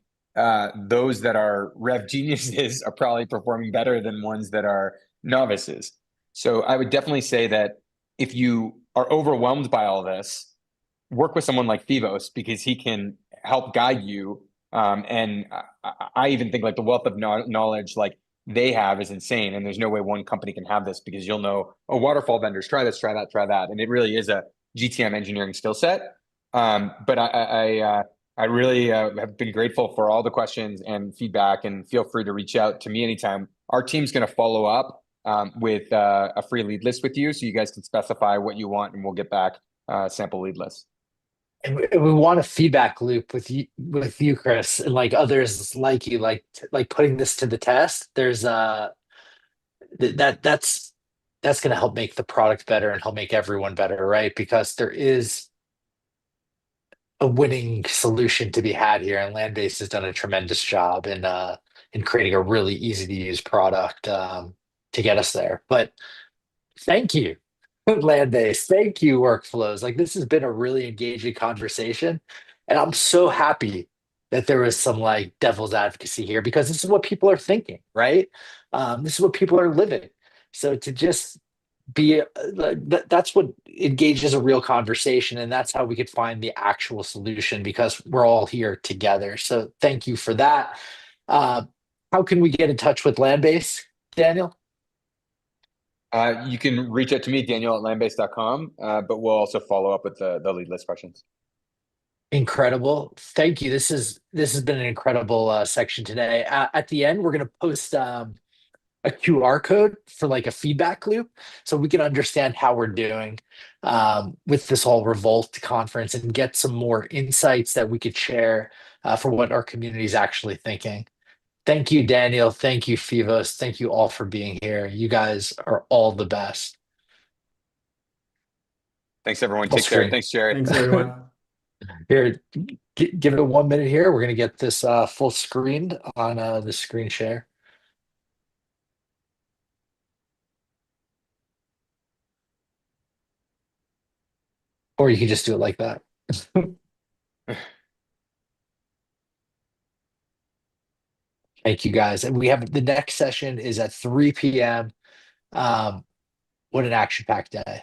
those that are rev geniuses are probably performing better than ones that are novices. So I would definitely say that if you are overwhelmed by all this, work with someone like Phivos, because he can help guide you. And I even think like the wealth of knowledge like they have is insane. And there's no way one company can have this, because you'll know, oh, waterfall vendors, try this, try that, try that. And it really is a GTM engineering skill set. But I really have been grateful for all the questions and feedback, and feel free to reach out to me anytime. Our team's going to follow up with a free lead list with you, so you guys can specify what you want, and we'll get back sample lead lists. And we want a feedback loop with you, Chris, and like others like you, like putting this to the test. There's that's going to help make the product better and help make everyone better, right? Because there is a winning solution to be had here, and Landbase has done a tremendous job in creating a really easy to use product to get us there. But thank you, Landbase. Thank you, Workflows. Like, this has been a really engaging conversation, and I'm so happy that there was some like devil's advocacy here, because this is what people are thinking, right? This is what people are living. So to just be that's what engages a real conversation, and that's how we could find the actual solution, because we're all here together. So thank you for that. How can we get in touch with Landbase, Daniel? You can reach out to me, Daniel@landbase.com, but we'll also follow up with the lead list questions. Incredible. Thank you. This has been an incredible section today. At the end, we're going to post a QR code for like a feedback loop, so we can understand how we're doing with this whole Revolt conference, and get some more insights that we could share for what our community is actually thinking. Thank you, Daniel. Thank you, Phivos. Thank you all for being here. You guys are all the best. Thanks, everyone. Full Take care. screen. Thanks, Jared. Thanks, everyone. Here, give it 1 minute here. We're going to get this full screened on the screen share. Or you can just do it like that. Thank you, guys. And we have the next session is at 3 p.m. What an action-packed day.